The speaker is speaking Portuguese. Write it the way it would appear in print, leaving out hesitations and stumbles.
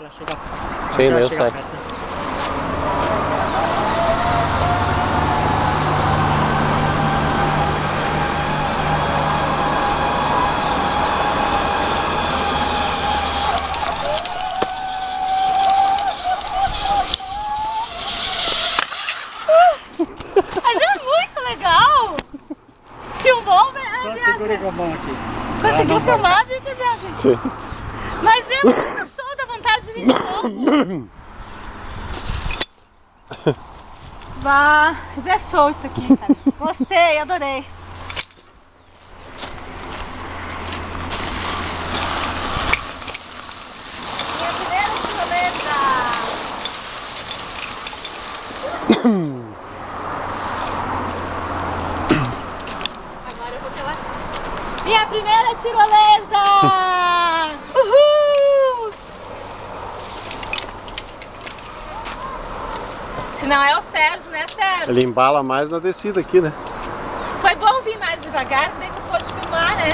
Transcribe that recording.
que ela chega. Sim, ela eu chega sei. perto. Mas é muito legal! Filmou, né? Só segura com a mão aqui. Conseguiu filmar, gente? Sim. Mas é muito show, dá vontade de vir de novo. Mas é show isso aqui, cara. Gostei, adorei. Minha primeira tirolesa. Agora eu vou pela... Minha primeira tirolesa! Uhul! Se não é o Sérgio, né, Sérgio? Ele embala mais na descida aqui, né? Foi bom vir mais devagar, daí tu pôde filmar, né?